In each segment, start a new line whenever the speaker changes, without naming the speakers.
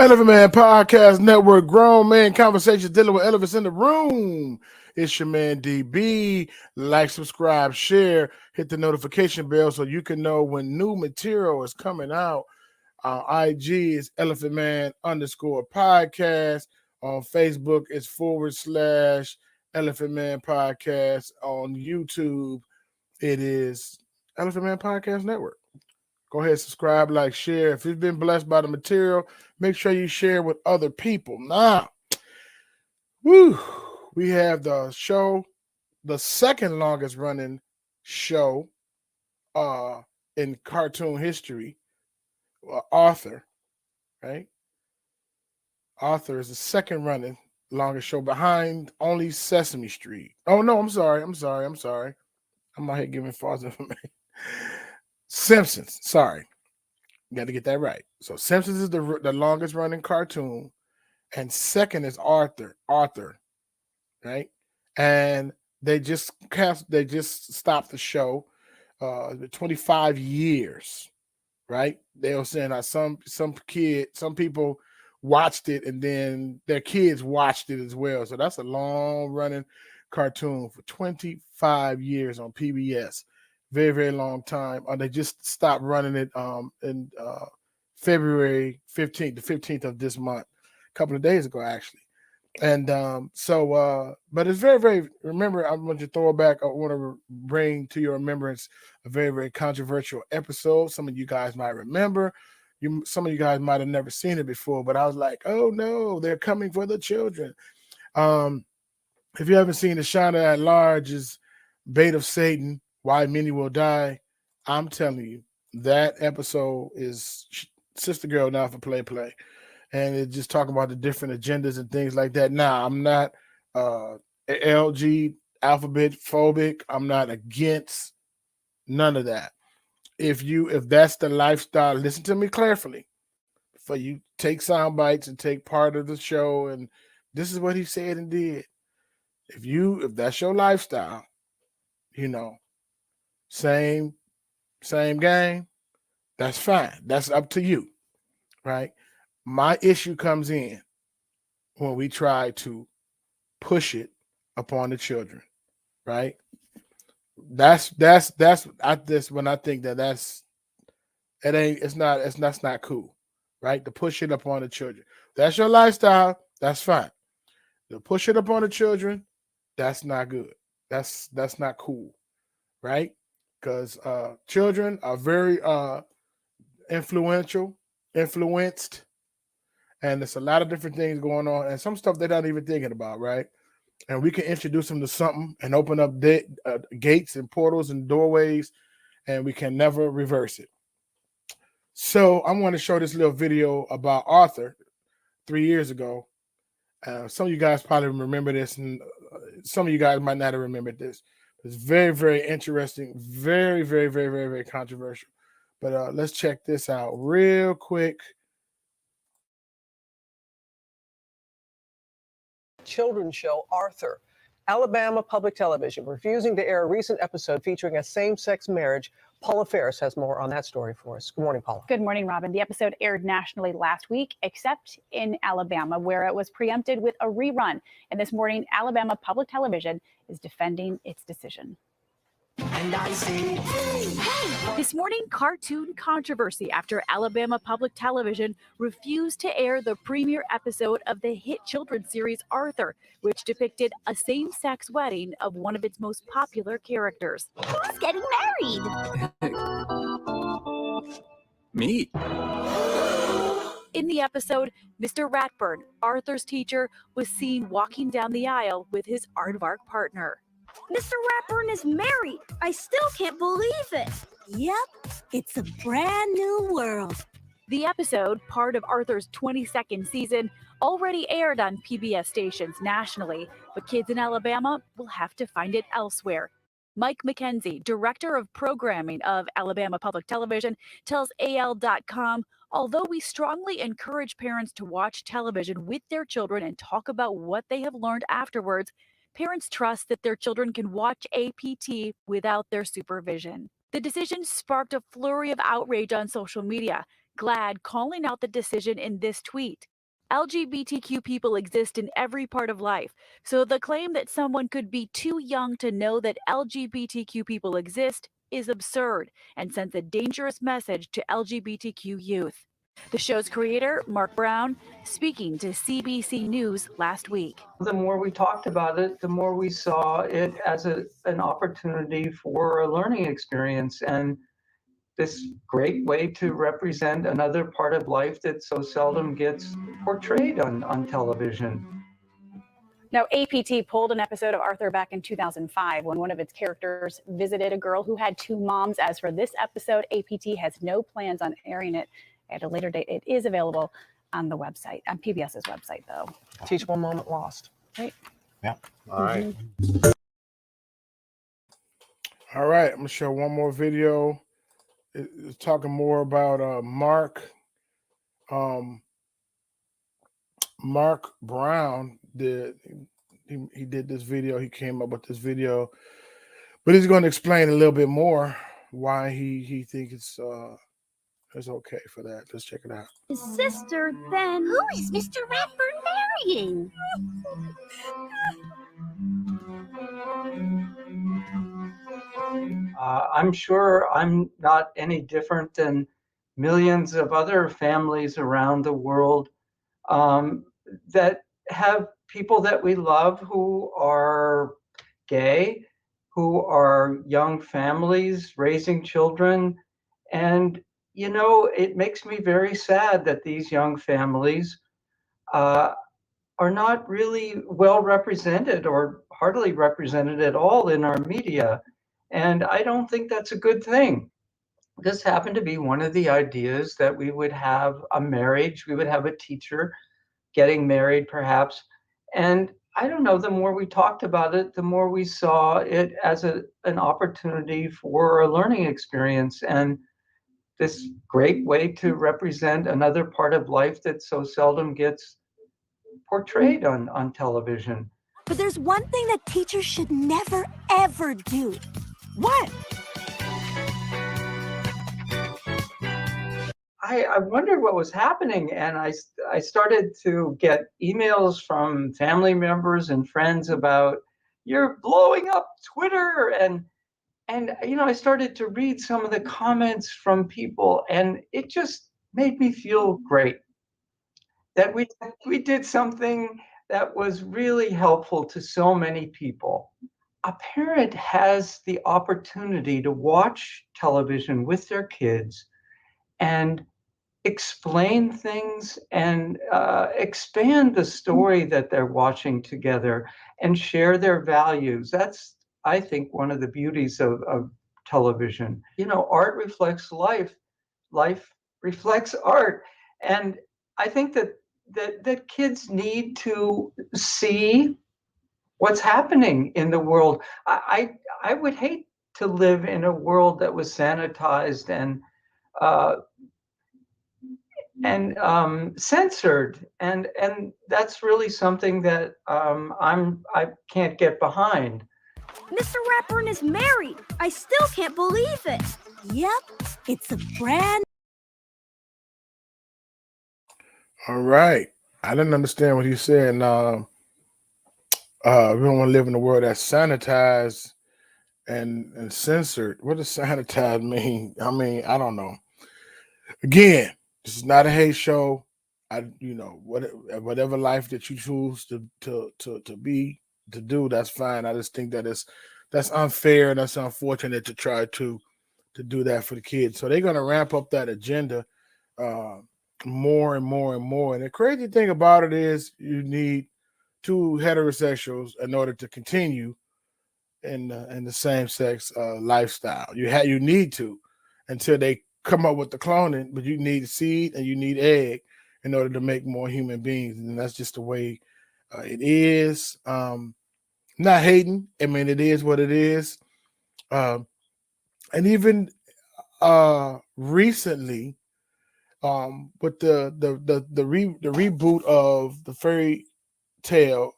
Elephant Man Podcast Network, grown man conversations dealing with elephants in the room. It's your man DB. Like, subscribe, share, hit the notification bell so you can know when new material is coming out. IG is Elephant Man _ podcast. On Facebook, it's / Elephant Man Podcast. On YouTube, it is Elephant Man Podcast Network. Go ahead, subscribe, like, share. If you've been blessed by the material, make sure you share with other people. Now, we have the show, the second longest running show in cartoon history. Arthur, right? Arthur is the second running longest show behind only Sesame Street. Oh, no, I'm sorry. I'm out here giving false information. Simpsons, sorry. Got to get that right. So Simpsons is the longest running cartoon, and second is Arthur, right? And they just stopped the show. 25 years, right? They were saying that some people watched it, and then their kids watched it as well. So that's a long running cartoon for 25 years on PBS. Very, very long time. They just stopped running it in February 15th, the 15th of this month, a couple of days ago, actually. And but it's very, very, remember, I want to throw back, I want to bring to your remembrance a very, very controversial episode. Some of you guys might remember. Some of you guys might have never seen it before, but I was like, oh no, they're coming for the children. If you haven't seen The Shiner at Large is Bait of Satan, Why Many Will Die, I'm telling you, that episode is Sister Girl Now for Play. And it's just talking about the different agendas and things like that. Now, I'm not LG alphabet phobic. I'm not against none of that. If that's the lifestyle, listen to me carefully. For you, take sound bites and take part of the show. And this is what he said and did. If that's your lifestyle, same game, that's fine. That's up to you, right? My issue comes in when we try to push it upon the children, right? That's when I think that's not cool, right? To push it upon the children. That's your lifestyle, that's fine. To push it upon the children, that's not good. That's not cool, right? Because children are very influenced, and there's a lot of different things going on, and some stuff they're not even thinking about, right? And we can introduce them to something and open up gates and portals and doorways, and we can never reverse it. So I'm going to show this little video about Arthur 3 years ago. Some of you guys probably remember this, and some of you guys might not have remembered this. It's very, very interesting, very, very, very, very, very controversial. But let's check this out real quick.
Children's show Arthur. Alabama Public Television refusing to air a recent episode featuring a same-sex marriage. Paula Ferris has more on that story for us. Good morning, Paula.
Good morning, Robin. The episode aired nationally last week, except in Alabama, where it was preempted with a rerun. And this morning, Alabama Public Television is defending its decision.
And I say, hey!
This morning, cartoon controversy after Alabama Public Television refused to air the premiere episode of the hit children's series Arthur, which depicted a same-sex wedding of one of its most popular characters.
Who's getting married?
Me.
In the episode, Mr. Ratburn, Arthur's teacher, was seen walking down the aisle with his aardvark partner.
Mr. Ratburn is married. I still can't believe it.
Yep, it's a brand new world.
The episode, part of Arthur's 22nd season, already aired on PBS stations nationally, but kids in Alabama will have to find it elsewhere. Mike McKenzie, director of programming of Alabama Public Television, tells AL.com, although we strongly encourage parents to watch television with their children and talk about what they have learned afterwards, parents trust that their children can watch APT without their supervision. The decision sparked a flurry of outrage on social media, GLAAD calling out the decision in this tweet. LGBTQ people exist in every part of life, so the claim that someone could be too young to know that LGBTQ people exist is absurd and sends a dangerous message to LGBTQ youth. The show's creator, Mark Brown, speaking to CBC News last week.
The more we talked about it, the more we saw it as an opportunity for a learning experience and this great way to represent another part of life that so seldom gets portrayed on television.
Now, APT pulled an episode of Arthur back in 2005 when one of its characters visited a girl who had two moms. As for this episode, APT has no plans on airing it at a later date. It is available on the website, on PBS's website, though.
Teachable moment lost.
Right.
Yeah. All right.
All right, I'm gonna show one more video. It's talking more about Mark Brown did. He did this video. He came up with this video, but he's going to explain a little bit more why he thinks it's okay for that. Let's check it out.
His sister, then.
Who is Mr. Ratburn marrying?
I'm sure I'm not any different than millions of other families around the world that have people that we love who are gay, who are young families raising children. And, you know, it makes me very sad that these young families are not really well represented or hardly represented at all in our media. And I don't think that's a good thing. This happened to be one of the ideas that we would have a marriage, we would have a teacher getting married perhaps. And I don't know, the more we talked about it, the more we saw it as an opportunity for a learning experience and this great way to represent another part of life that so seldom gets portrayed on television.
But there's one thing that teachers should never, ever do.
What?
I wondered what was happening, and I started to get emails from family members and friends about, you're blowing up Twitter, and you know, I started to read some of the comments from people, and it just made me feel great that we did something that was really helpful to so many people. A parent has the opportunity to watch television with their kids and explain things and expand the story that they're watching together and share their values. That's, I think, one of the beauties of television. You know, art reflects life, life reflects art. And I think that kids need to see what's happening in the world. I would hate to live in a world that was sanitized and censored, and that's really something that I can't get behind.
Mr. Ratburn is married. I still can't believe it.
Yep, it's a brand.
All right, I didn't understand what he said. We don't want to live in a world that's sanitized and censored. What does sanitized mean? I mean, I don't know. Again, this is not a hate show. Whatever life that you choose to do, that's fine. I just think that that's unfair and that's unfortunate to try to do that for the kids. So they're gonna ramp up that agenda more and more and more. And the crazy thing about it is you need two heterosexuals in order to continue in the same sex lifestyle. You need to until they come up with the cloning, but you need seed and you need egg in order to make more human beings. And that's just the way it is. Not hating. I mean, it is what it is. And even recently, with the reboot of the fairy tale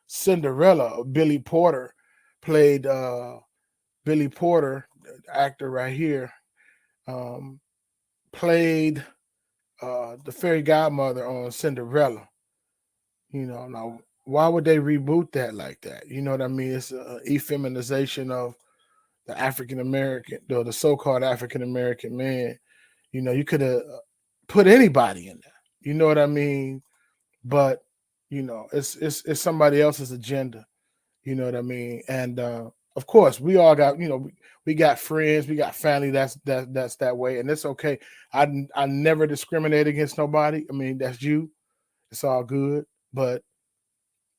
Cinderella, Billy Porter played Billy Porter, the actor right here, played the fairy godmother on Cinderella. Now why would they reboot that like that? You know what I mean? It's a effeminization of the African American, the so-called African American man. You could have put anybody in there. You know what I mean? But it's somebody else's agenda. You know what I mean? And of course, we all got we got friends, we got family that's that way, and it's okay. I never discriminate against nobody. I mean, that's you. It's all good, but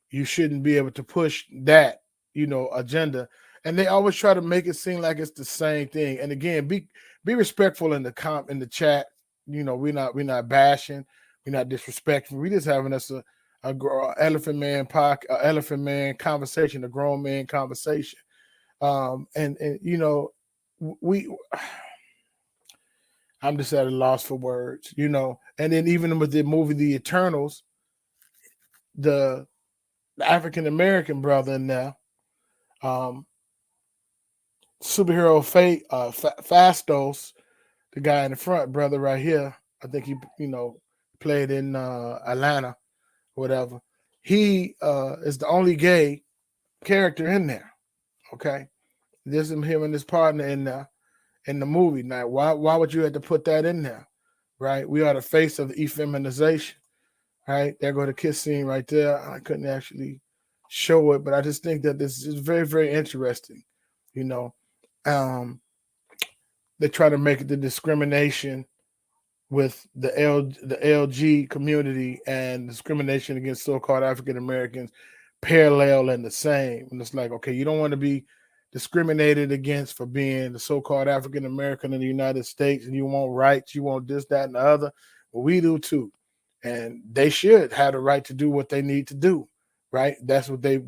you shouldn't be able to push that agenda. And they always try to make it seem like it's the same thing. And again, be respectful in the chat. We're not bashing, we're not disrespectful. We just having us a elephant man conversation, a grown man conversation. And we I'm just at a loss for words, and then even with the movie The Eternals, the African American brother in there, superhero Fastos, the guy in the front brother right here, I think he played in Atlanta, whatever. He is the only gay character in there. Okay, there's him and his partner in there in the movie. Now, why would you have to put that in there, right? We are the face of the effeminization, right? There go the kiss scene right there. I couldn't actually show it, but I just think that this is very, very interesting. They try to make the discrimination with the LG community and discrimination against so-called African Americans parallel and the same. And it's like, okay, you don't want to be discriminated against for being the so-called African American in the United States, and you want rights, you want this, that, and the other. Well, we do too, and they should have the right to do what they need to do, right? That's what they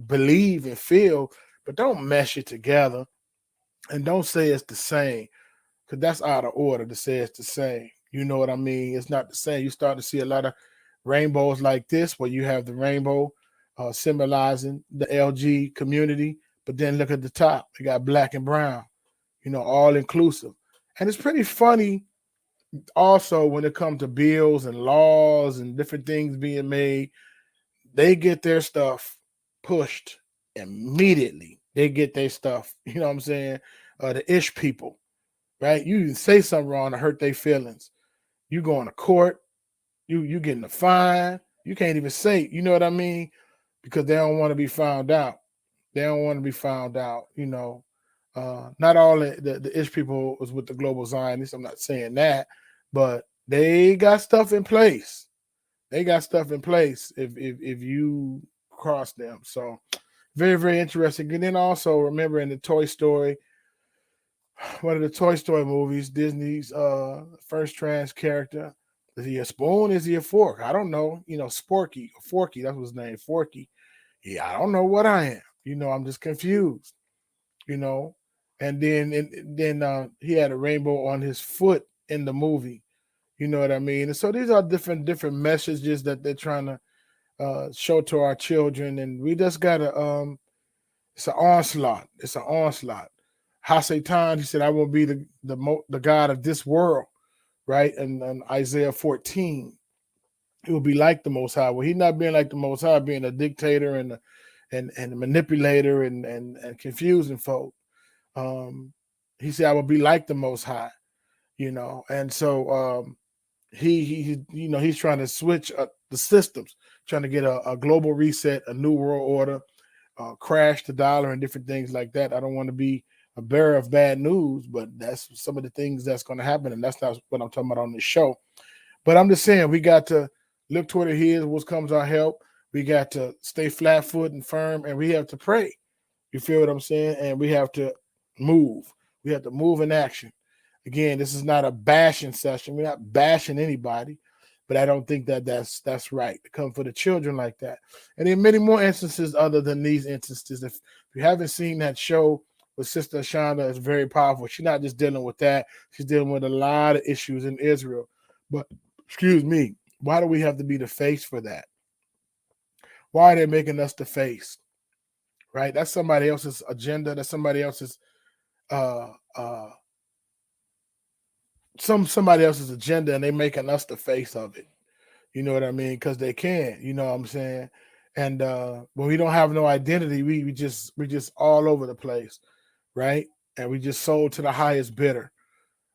believe and feel. But don't mesh it together, and don't say it's the same, because that's out of order to say it's the same. You know what I mean? It's not the same. You start to see a lot of rainbows like this, where you have the rainbow symbolizing the LG community, but then look at the top, they got black and brown, all inclusive. And it's pretty funny also when it comes to bills and laws and different things being made. They get their stuff pushed immediately. They get their stuff, you know what I'm saying? The ish people, right? You can say something wrong to hurt their feelings. You going to court, you getting a fine. You can't even say, you know what I mean? Because they don't want to be found out. They don't want to be found out, Not all the ish people was with the global Zionists. I'm not saying that, but they got stuff in place. They got stuff in place if you cross them. So very, very interesting. And then also remember in the Toy Story, one of the Toy Story movies, Disney's first trans character. Is he a spoon? Is he a fork? I don't know. Sporky or Forky. That's his name, Forky. Yeah, I don't know what I am. I'm just confused. And then he had a rainbow on his foot in the movie. You know what I mean? And so these are different messages that they're trying to show to our children, and we just gotta. It's an onslaught. It's an onslaught. Hasatan, he said, "I will be the God of this world," right? And Isaiah 14, he will be like the Most High. Well, he's not being like the Most High, being a dictator and a manipulator and confusing folk. He said, "I will be like the Most High," and so he's trying to switch the systems, trying to get a global reset, a new world order, crash the dollar, and different things like that. I don't want to be a bearer of bad news, but that's some of the things that's going to happen, and that's not what I'm talking about on this show. But I'm just saying we got to look toward the hills, what comes our help. We got to stay flat-footed and firm, and we have to pray. You feel what I'm saying? And we have to move. We have to move in action. Again, this is not a bashing session. We're not bashing anybody, but I don't think that's right to come for the children like that. And in many more instances other than these instances, if you haven't seen that show with Sister Shonda, it's very powerful. She's not just dealing with that. She's dealing with a lot of issues in Israel. But, excuse me, why do we have to be the face for that? Why are they making us the face? Right? That's somebody else's agenda. That's somebody else's somebody else's agenda, and they making us the face of it. You know what I mean? Because they can. You know what I'm saying? And when we don't have no identity, we just all over the place, right? And we just sold to the highest bidder,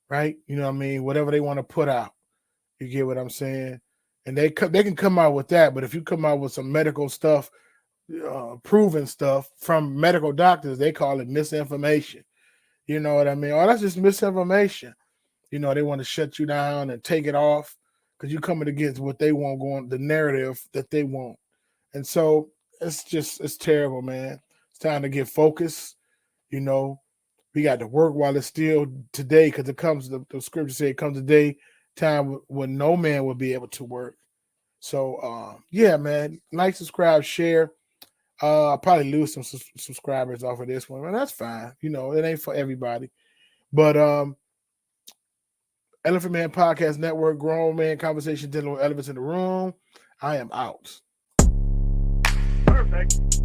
right? You know what I mean? Whatever they want to put out, you get what I'm saying? And they can come out with that, but if you come out with some medical stuff, proven stuff from medical doctors, they call it misinformation. You know what I mean? Oh, that's just misinformation. You know, they want to shut you down and take it off because you're coming against what they want going, the narrative that they want. And so it's terrible, man. It's time to get focused. You know, we got to work while it's still today, because it comes, the scripture said it comes a day, time when no man will be able to work. So, yeah, man, like, subscribe, share. I'll probably lose some subscribers off of this one, and that's fine. You know, it ain't for everybody. But Elephant Man Podcast Network, grown man conversation, dealing with elephants in the room. I am out. Perfect.